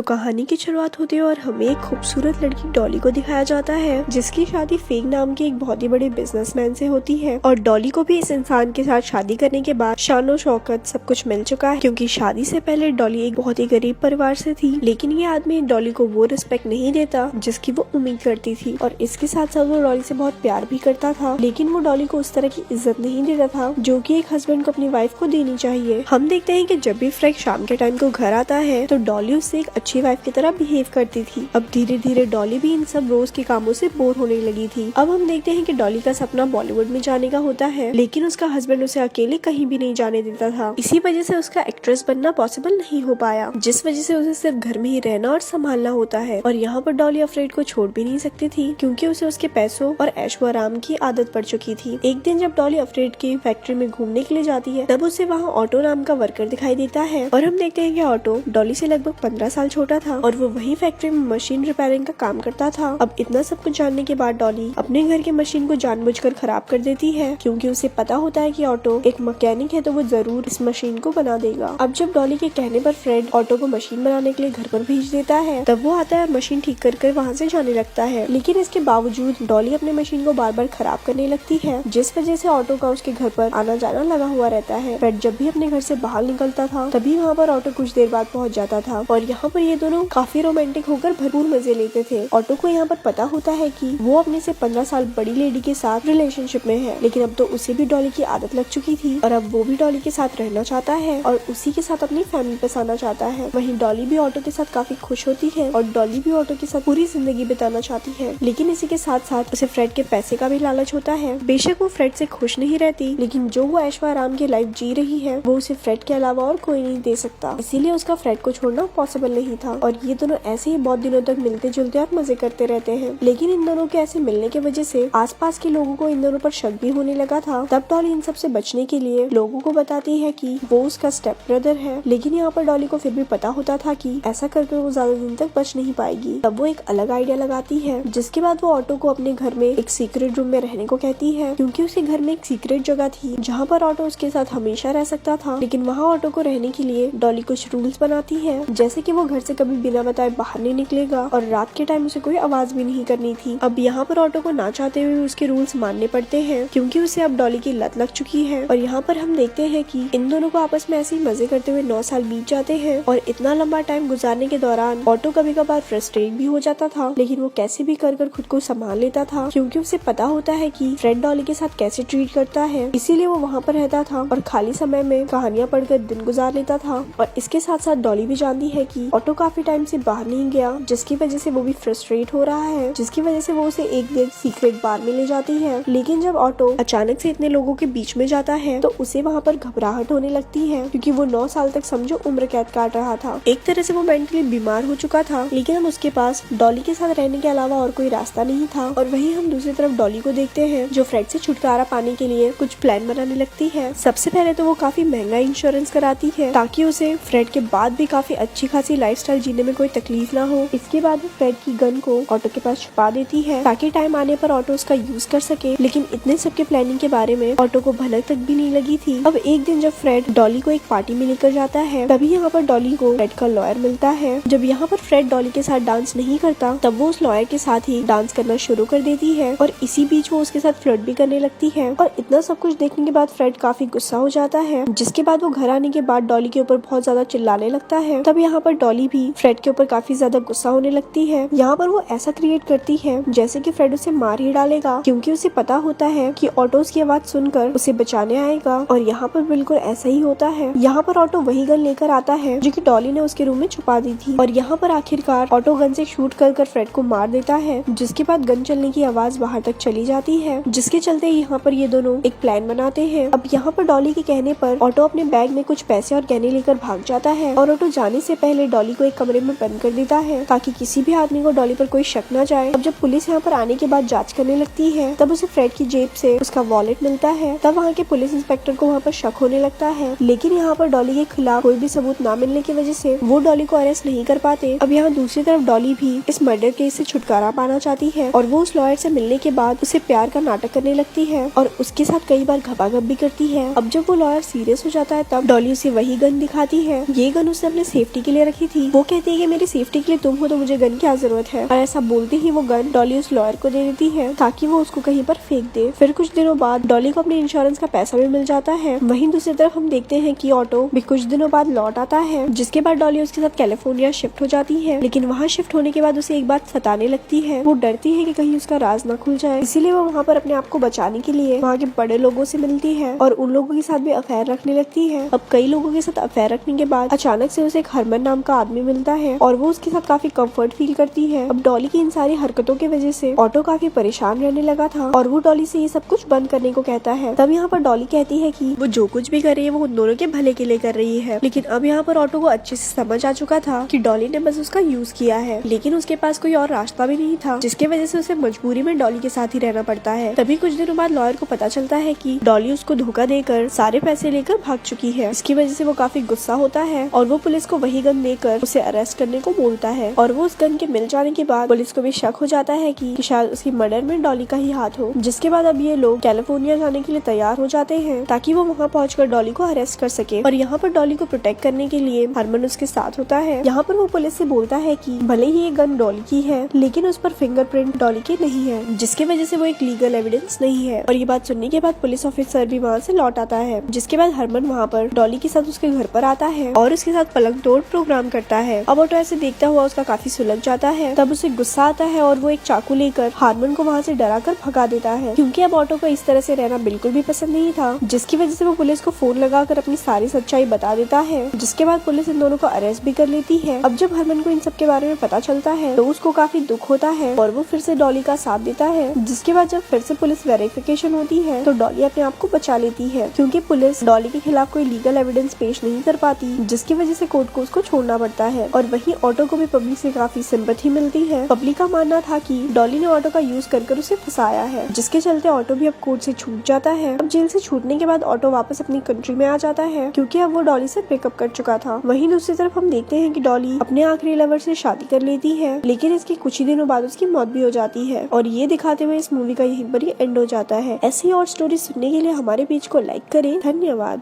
कहानी की शुरुआत होती है और हमें एक खूबसूरत लड़की डॉली को दिखाया जाता है जिसकी शादी फेंग नाम के एक बहुत ही बड़े बिजनेसमैन से होती है। और डॉली को भी इस इंसान के साथ शादी करने के बाद शानो शौकत सब कुछ मिल चुका है, क्योंकि शादी से पहले डॉली एक बहुत ही गरीब परिवार से थी। लेकिन ये आदमी डॉली को वो रिस्पेक्ट नहीं देता जिसकी वो उम्मीद करती थी, और इसके साथ साथ वो डॉली से बहुत प्यार भी करता था, लेकिन वो डॉली को उस तरह की इज्जत नहीं देता था जो कि एक हस्बैंड को अपनी वाइफ को देनी चाहिए। हम देखते हैं कि जब भी फ्रेड शाम के टाइम को घर आता है तो डॉली उससे एक अच्छी वाइफ की तरह बिहेव करती थी। अब धीरे धीरे डॉली भी इन सब रोज के कामों से बोर होने लगी थी। अब हम देखते हैं कि डॉली का सपना बॉलीवुड में जाने का होता है, लेकिन उसका हस्बैंड उसे अकेले कहीं भी नहीं जाने देता था। इसी वजह से उसका एक्ट्रेस बनना पॉसिबल नहीं हो पाया, जिस वजह से उसे सिर्फ घर में ही रहना और संभालना होता है। और यहाँ पर डॉली अफ्रेड को छोड़ भी नहीं सकती थी, क्योंकि उसे उसके पैसों और ऐशो आराम की आदत पड़ चुकी थी। एक दिन जब डॉली अफ्रेड की फैक्ट्री में घूमने के लिए जाती है, तब उसे वहाँ ऑटो नाम का वर्कर दिखाई देता है। और हम देखते हैं कि ऑटो डॉली से लगभग 15 साल छोटा था और वो वही फैक्ट्री में मशीन रिपेयरिंग का काम करता था। अब इतना सब कुछ जानने के बाद डॉली अपने घर के मशीन को जानबूझकर खराब कर देती है, क्योंकि उसे पता होता है कि ऑटो एक मैकेनिक है तो वो जरूर इस मशीन को बना देगा। अब जब डॉली के कहने पर फ्रेड ऑटो को मशीन बनाने के लिए घर पर भेज देता है, तब वो आता है और मशीन ठीक कर वहाँ से जाने लगता है। लेकिन इसके बावजूद डॉली अपने मशीन को बार बार खराब करने लगती है, जिस वजह से ऑटो का उसके घर पर आना जाना लगा हुआ रहता है। फ्रेड जब भी अपने घर से बाहर निकलता था तभी वहाँ पर ऑटो कुछ देर बाद पहुँच जाता था, और यहाँ पर ये दोनों काफी रोमांटिक होकर भरपूर मजे लेते थे। ऑटो को यहाँ पर पता होता है कि वो अपने से 15 साल बड़ी लेडी के साथ रिलेशनशिप में है, लेकिन अब तो उसे भी डॉली की आदत लग चुकी थी और अब वो भी डॉली के साथ रहना चाहता है और उसी के साथ अपनी फैमिली बसाना चाहता है। वहीं डॉली भी ऑटो के साथ काफी खुश होती है और डॉली भी ऑटो के साथ पूरी जिंदगी बिताना चाहती है। लेकिन इसी के साथ साथ उसे फ्रेड के पैसे का भी लालच होता है। बेशक वो फ्रेड से खुश नहीं रहती, लेकिन जो वो ऐशो आराम की लाइफ जी रही है वो उसे फ्रेड के अलावा और कोई नहीं दे सकता, इसीलिए उसका फ्रेड को छोड़ना पॉसिबल नहीं था। और ये दोनों ऐसे ही बहुत दिनों तक मिलते जुलते और मजे करते रहते हैं। लेकिन इन दोनों के ऐसे मिलने की वजह से आसपास के लोगों को इन दोनों पर शक भी होने लगा था। तब डॉली इन सब से बचने के लिए लोगों को बताती है कि वो उसका स्टेप ब्रदर है, लेकिन यहाँ पर डॉली को फिर भी पता होता था कि ऐसा करके वो ज्यादा दिन तक बच नहीं पाएगी। तब वो एक अलग आइडिया लगाती है, जिसके बाद वो ऑटो को अपने घर में एक सीक्रेट रूम में रहने को कहती है, क्योंकि उसके घर में एक सीक्रेट जगह थी जहाँ पर ऑटो उसके साथ हमेशा रह सकता था। लेकिन वहाँ ऑटो को रहने के लिए डॉली कुछ रूल्स बनाती है, जैसे कि वो घर से कभी बिना बताए बाहर नहीं निकलेगा और रात के टाइम उसे कोई आवाज भी नहीं करनी थी। अब यहाँ पर ऑटो को ना चाहते हुए उसके रूल्स मानने पड़ते हैं, क्योंकि उसे अब डॉली की लत लग चुकी है। और यहाँ पर हम देखते हैं कि इन दोनों को आपस में ऐसे ही मजे करते हुए 9 साल बीत जाते हैं। और इतना लंबा टाइम गुजारने के दौरान ऑटो कभी कभार फ्रस्ट्रेट भी हो जाता था, लेकिन वो कैसे भी कर खुद को संभाल लेता था, क्योंकि उसे पता होता है कि फ्रेड डॉली के साथ कैसे ट्रीट करता है। इसीलिए वो वहाँ पर रहता था और खाली समय में कहानियां पढ़कर दिन गुजार लेता था। और इसके साथ साथ डॉली भी जानती है कि ऑटो काफी टाइम से बाहर नहीं गया, जिसकी वजह से वो भी फ्रस्ट्रेट हो रहा है, जिसकी वजह से वो उसे एक दिन सीक्रेट बार में ले जाती है। लेकिन जब ऑटो अचानक से इतने लोगों के बीच में जाता है तो उसे वहाँ पर घबराहट होने लगती है, क्योंकि वो 9 साल तक समझो उम्र कैद काट रहा था। एक तरह से वो मेंटली बीमार हो चुका था, लेकिन अब उसके पास डॉली के साथ रहने के अलावा और कोई रास्ता नहीं था। और वहीं हम दूसरी तरफ डॉली को देखते हैं, जो फ्रेड से छुटकारा पाने के लिए कुछ प्लान बनाने लगती है। सबसे पहले तो वो काफी महंगा इंश्योरेंस कराती है, ताकि उसे फ्रेड के बाद भी काफी अच्छी खासी लाइफस्टाइल जीने में कोई तकलीफ ना हो। इसके बाद वो फ्रेड की गन को ऑटो के पास छुपा देती है, ताकि टाइम आने पर ऑटो उसका यूज कर सके। लेकिन इतने सबके प्लानिंग के बारे में ऑटो को भनक तक भी नहीं लगी थी। अब एक दिन जब फ्रेड डॉली को एक पार्टी में लेकर जाता है, तभी यहाँ पर डॉली को फ्रेड का लॉयर मिलता है। जब यहाँ पर फ्रेड डॉली के साथ डांस नहीं करता, तब वो उस लॉयर के साथ ही डांस करना शुरू कर देती है, और इसी बीच वो उसके साथ फ्लर्ट भी करने लगती है। और इतना सब कुछ देखने के बाद फ्रेड काफी गुस्सा हो जाता है, जिसके बाद वो घर आने के बाद डॉली के ऊपर बहुत ज्यादा चिल्लाने लगता है। तब यहाँ पर डॉली भी फ्रेड के ऊपर काफी ज्यादा गुस्सा होने लगती है। यहाँ पर वो ऐसा क्रिएट करती है जैसे कि फ्रेड उसे मार ही डालेगा, क्योंकि उसे पता होता है कि ऑटो की आवाज सुनकर उसे बचाने आएगा। और यहाँ पर बिल्कुल ऐसा ही होता है। यहाँ पर ऑटो वही गन लेकर आता है जो कि डॉली ने उसके रूम में छुपा दी थी, और यहाँ पर आखिरकार ऑटो गन से शूट कर फ्रेड को मार देता है, जिसके बाद गन चलने की आवाज बाहर तक चली जाती है, जिसके चलते यहाँ पर ये दोनों एक प्लान बनाते हैं। अब यहाँ पर डॉली के कहने पर ऑटो अपने बैग में कुछ पैसे और गहने लेकर भाग जाता है, और ऑटो जाने से पहले डॉली को एक कमरे में बंद कर देता है, ताकि किसी भी आदमी को डॉली पर कोई शक न जाए। अब जब पुलिस यहाँ पर आने के बाद जांच करने लगती है, तब उसे फ्रेड की जेब से उसका वॉलेट मिलता है। तब वहाँ के पुलिस इंस्पेक्टर को वहाँ पर शक होने लगता है, लेकिन यहाँ पर डॉली के खिलाफ कोई भी सबूत न मिलने की वजह से वो डॉली को अरेस्ट नहीं कर पाते। अब यहाँ दूसरी तरफ डॉली भी इस मर्डर केस से छुटकारा पाना चाहती है, और वो उस लॉयर से मिलने के बाद उसे प्यार का नाटक करने लगती है और उसके साथ कई बार घपाघप भी करती है। अब जब वो लॉयर सीरियस हो जाता है, तब डॉली उसे वही गन दिखाती है। ये गन उसने अपने सेफ्टी के लिए रखी थी। वो वो कहती है कि मेरी सेफ्टी के लिए तुम हो तो मुझे गन की क्या जरूरत है। और ऐसा बोलते ही वो गन डॉली उस लॉयर को दे देती है ताकि वो उसको कहीं पर फेंक दे। फिर कुछ दिनों बाद डॉली को अपने इंश्योरेंस का पैसा भी मिल जाता है। वहीं दूसरी तरफ हम देखते हैं कि ऑटो भी कुछ दिनों बाद लौट आता है, जिसके बाद डॉली उसके साथ कैलिफोर्निया शिफ्ट हो जाती है। लेकिन वहाँ शिफ्ट होने के बाद उसे एक बात सताने लगती है। वो डरती है कि कहीं उसका राज ना खुल जाए, इसीलिए वो वहाँ पर अपने आप को बचाने के लिए वहाँ के बड़े लोगों से मिलती है और उन लोगों के साथ भी अफेयर रखने लगती है। अब कई लोगों के साथ अफेयर रखने के बाद अचानक से उसे एक हरमन नाम का आदमी मिलता है और वो उसके साथ काफी कंफर्ट फील करती है। अब डॉली की इन सारी हरकतों की वजह से ऑटो काफी परेशान रहने लगा था और वो डॉली से ये सब कुछ बंद करने को कहता है। तब यहाँ पर डॉली कहती है कि वो जो कुछ भी कर रही है वो उन दोनों के भले के लिए कर रही है। लेकिन अब यहाँ पर ऑटो को अच्छे से समझ आ चुका था कि डॉली ने बस उसका यूज किया है, लेकिन उसके पास कोई और रास्ता भी नहीं था, जिसके वजह से उसे मजबूरी में डॉली के साथ ही रहना पड़ता है। तभी कुछ दिनों बाद लॉयर को पता चलता है कि डॉली उसको धोखा देकर सारे पैसे लेकर भाग चुकी है। इसकी वजह से वो काफी गुस्सा होता है और वो पुलिस को वही गन देकर उसे अरेस्ट करने को बोलता है। और वो उस गन के मिल जाने के बाद पुलिस को भी शक हो जाता है कि शायद उसकी मर्डर में डॉली का ही हाथ हो। जिसके बाद अब ये लोग कैलिफोर्निया जाने के लिए तैयार हो जाते हैं ताकि वो वहाँ पहुंचकर डॉली को अरेस्ट कर सके। और यहाँ पर डॉली को प्रोटेक्ट करने के लिए हरमन उसके साथ होता है। यहाँ पर वो पुलिस से बोलता है कि भले ही ये गन डॉली की है, लेकिन उस पर फिंगरप्रिंट डॉली के नहीं है, जिसकी वजह से वो एक लीगल एविडेंस नहीं है। और ये बात सुनने के बाद पुलिस ऑफिसर भी वहाँ से लौट आता है। जिसके बाद हरमन वहाँ पर डॉली के साथ उसके घर पर आता है और उसके साथ पलंग तोड़ प्रोग्राम करता है। अब ऑटो ऐसे देखता हुआ उसका काफी सुलझ जाता है। तब उसे गुस्सा आता है और वो एक चाकू लेकर हारमन को वहाँ से डरा कर भगा देता है, क्योंकि अब ऑटो को इस तरह से रहना बिल्कुल भी पसंद नहीं था। जिसकी वजह से वो पुलिस को फोन लगाकर अपनी सारी सच्चाई बता देता है। जिसके बाद पुलिस इन दोनों को अरेस्ट भी कर लेती है। अब जब हरमन को इन सब के बारे में पता चलता है तो उसको काफी दुख होता है और वो फिर से डॉली का साथ देता है। जिसके बाद जब फिर से पुलिस वेरिफिकेशन होती है तो डॉली अपने आप को बचा लेती है, क्योंकि पुलिस डॉली के खिलाफ कोई लीगल एविडेंस पेश नहीं कर पाती, जिसकी वजह से कोर्ट को उसको छोड़ना पड़ता है। और वहीं ऑटो को भी पब्लिक से काफी सिंपैथी मिलती है। पब्लिक का मानना था कि डॉली ने ऑटो का यूज कर उसे फंसाया है, जिसके चलते ऑटो भी अब कोर्ट से छूट जाता है। अब जेल से छूटने के बाद ऑटो वापस अपनी कंट्री में आ जाता है, क्योंकि अब वो डॉली से ब्रेकअप कर चुका था। वहीं दूसरी तरफ हम देखते हैं कि डॉली अपने आखिरी लवर से शादी कर लेती है, लेकिन इसके कुछ ही दिनों बाद उसकी मौत भी हो जाती है। और ये दिखाते हुए इस मूवी का यहीं पर ही एंड हो जाता है। ऐसी और स्टोरी सुनने के लिए हमारे पेज को लाइक करें। धन्यवाद।